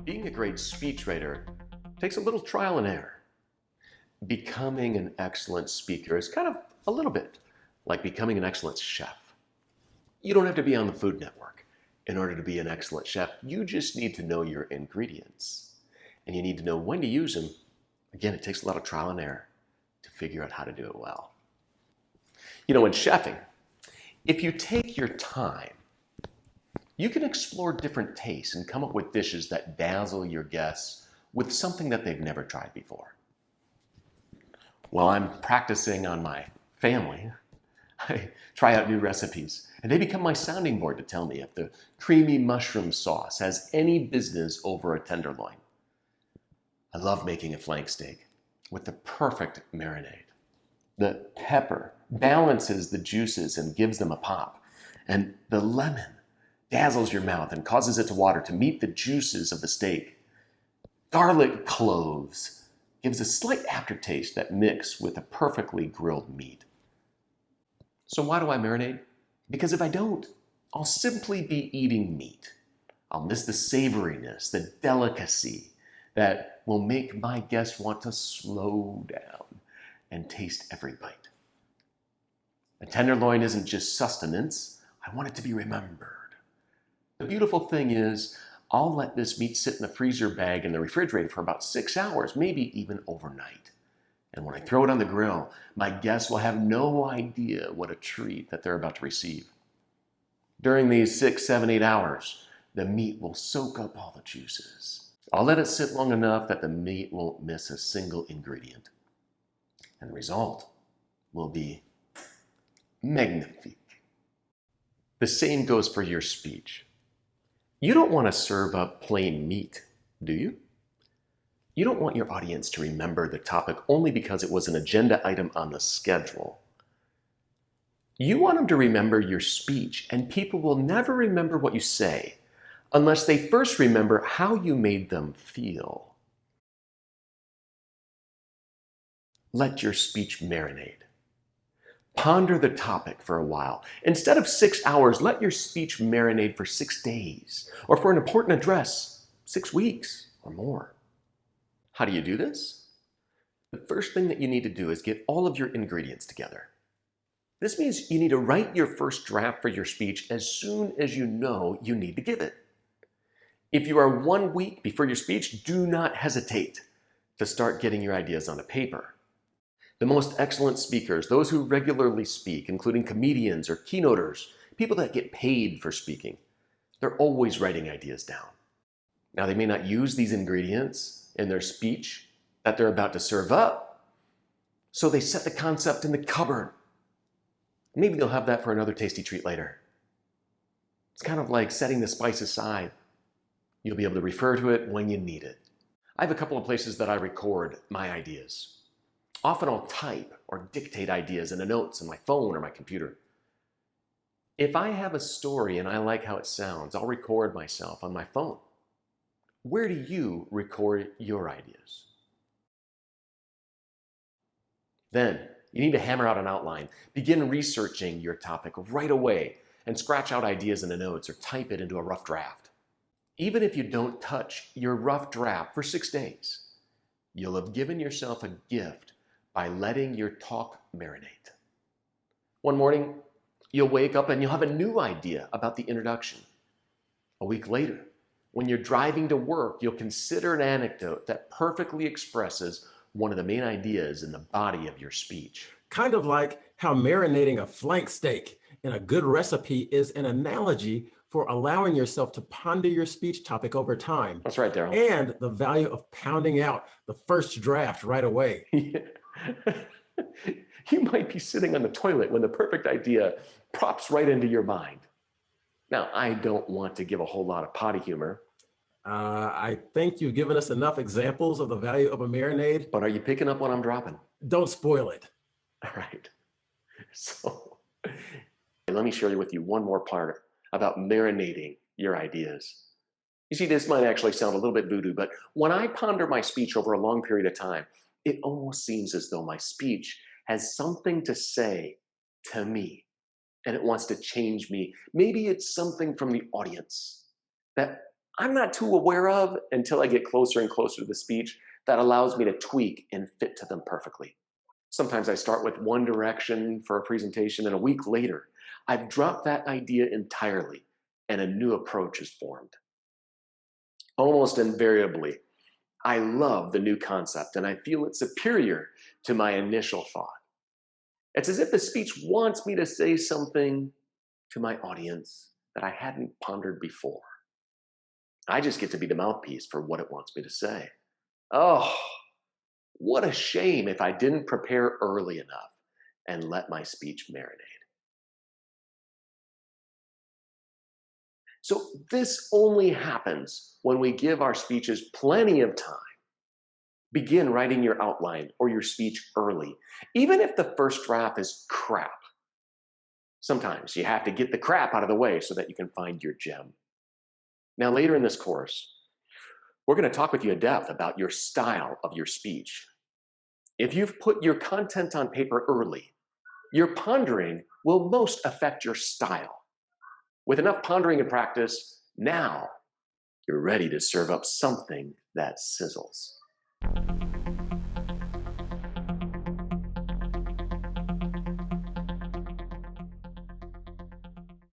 Being a great speechwriter takes a little trial and error. Becoming an excellent speaker is kind of a little bit like becoming an excellent chef. You don't have to be on the Food Network in order to be an excellent chef. You just need to know your ingredients. And you need to know when to use them. Again, it takes a lot of trial and error to figure out how to do it well. You know, in chefing, if you take your time, you can explore different tastes and come up with dishes that dazzle your guests with something that they've never tried before. While I'm practicing on my family, I try out new recipes, and they become my sounding board to tell me if the creamy mushroom sauce has any business over a tenderloin. I love making a flank steak with the perfect marinade. The pepper balances the juices and gives them a pop, and the lemon dazzles your mouth and causes it to water to meet the juices of the steak. Garlic cloves gives a slight aftertaste that mix with a perfectly grilled meat. So why do I marinate? Because if I don't, I'll simply be eating meat. I'll miss the savoriness, the delicacy that will make my guests want to slow down and taste every bite. A tenderloin isn't just sustenance. I want it to be remembered. The beautiful thing is, I'll let this meat sit in the freezer bag in the refrigerator for about 6 hours, maybe even overnight. And when I throw it on the grill, my guests will have no idea what a treat that they're about to receive. During these 6, 7, 8 hours, the meat will soak up all the juices. I'll let it sit long enough that the meat won't miss a single ingredient. And the result will be magnifique. The same goes for your speech. You don't want to serve up plain meat, do you? You don't want your audience to remember the topic only because it was an agenda item on the schedule. You want them to remember your speech, and people will never remember what you say unless they first remember how you made them feel. Let your speech marinate. Ponder the topic for a while. Instead of 6 hours, let your speech marinate for 6 days, or for an important address, 6 weeks or more. How do you do this? The first thing that you need to do is get all of your ingredients together. This means you need to write your first draft for your speech as soon as you know you need to give it. If you are 1 week before your speech, do not hesitate to start getting your ideas on a paper. The most excellent speakers, those who regularly speak, including comedians or keynoters, people that get paid for speaking, they're always writing ideas down. Now, they may not use these ingredients in their speech that they're about to serve up, so they set the concept in the cupboard. Maybe they'll have that for another tasty treat later. It's kind of like setting the spice aside. You'll be able to refer to it when you need it. I have a couple of places that I record my ideas. Often I'll type or dictate ideas in the notes on my phone or my computer. If I have a story and I like how it sounds, I'll record myself on my phone. Where do you record your ideas? Then, you need to hammer out an outline. Begin researching your topic right away and scratch out ideas in the notes or type it into a rough draft. Even if you don't touch your rough draft for 6 days, you'll have given yourself a gift by letting your talk marinate. One morning, you'll wake up and you'll have a new idea about the introduction. A week later, when you're driving to work, you'll consider an anecdote that perfectly expresses one of the main ideas in the body of your speech. Kind of like how marinating a flank steak in a good recipe is an analogy for allowing yourself to ponder your speech topic over time. That's right, Darryl. And the value of pounding out the first draft right away. You might be sitting on the toilet when the perfect idea pops right into your mind. Now, I don't want to give a whole lot of potty humor. I think you've given us enough examples of the value of a marinade. But are you picking up what I'm dropping? Don't spoil it. All right. So let me share with you one more part about marinating your ideas. You see, this might actually sound a little bit voodoo, but when I ponder my speech over a long period of time, it almost seems as though my speech has something to say to me, and it wants to change me. Maybe it's something from the audience that I'm not too aware of until I get closer and closer to the speech that allows me to tweak and fit to them perfectly. Sometimes I start with one direction for a presentation, and a week later, I've dropped that idea entirely and a new approach is formed. Almost invariably, I love the new concept and I feel it's superior to my initial thought. It's as if the speech wants me to say something to my audience that I hadn't pondered before. I just get to be the mouthpiece for what it wants me to say. Oh, what a shame if I didn't prepare early enough and let my speech marinate. So, this only happens when we give our speeches plenty of time. Begin writing your outline or your speech early, even if the first draft is crap. Sometimes you have to get the crap out of the way so that you can find your gem. Now, later in this course, we're going to talk with you in depth about your style of your speech. If you've put your content on paper early, your pondering will most affect your style. With enough pondering and practice, now you're ready to serve up something that sizzles.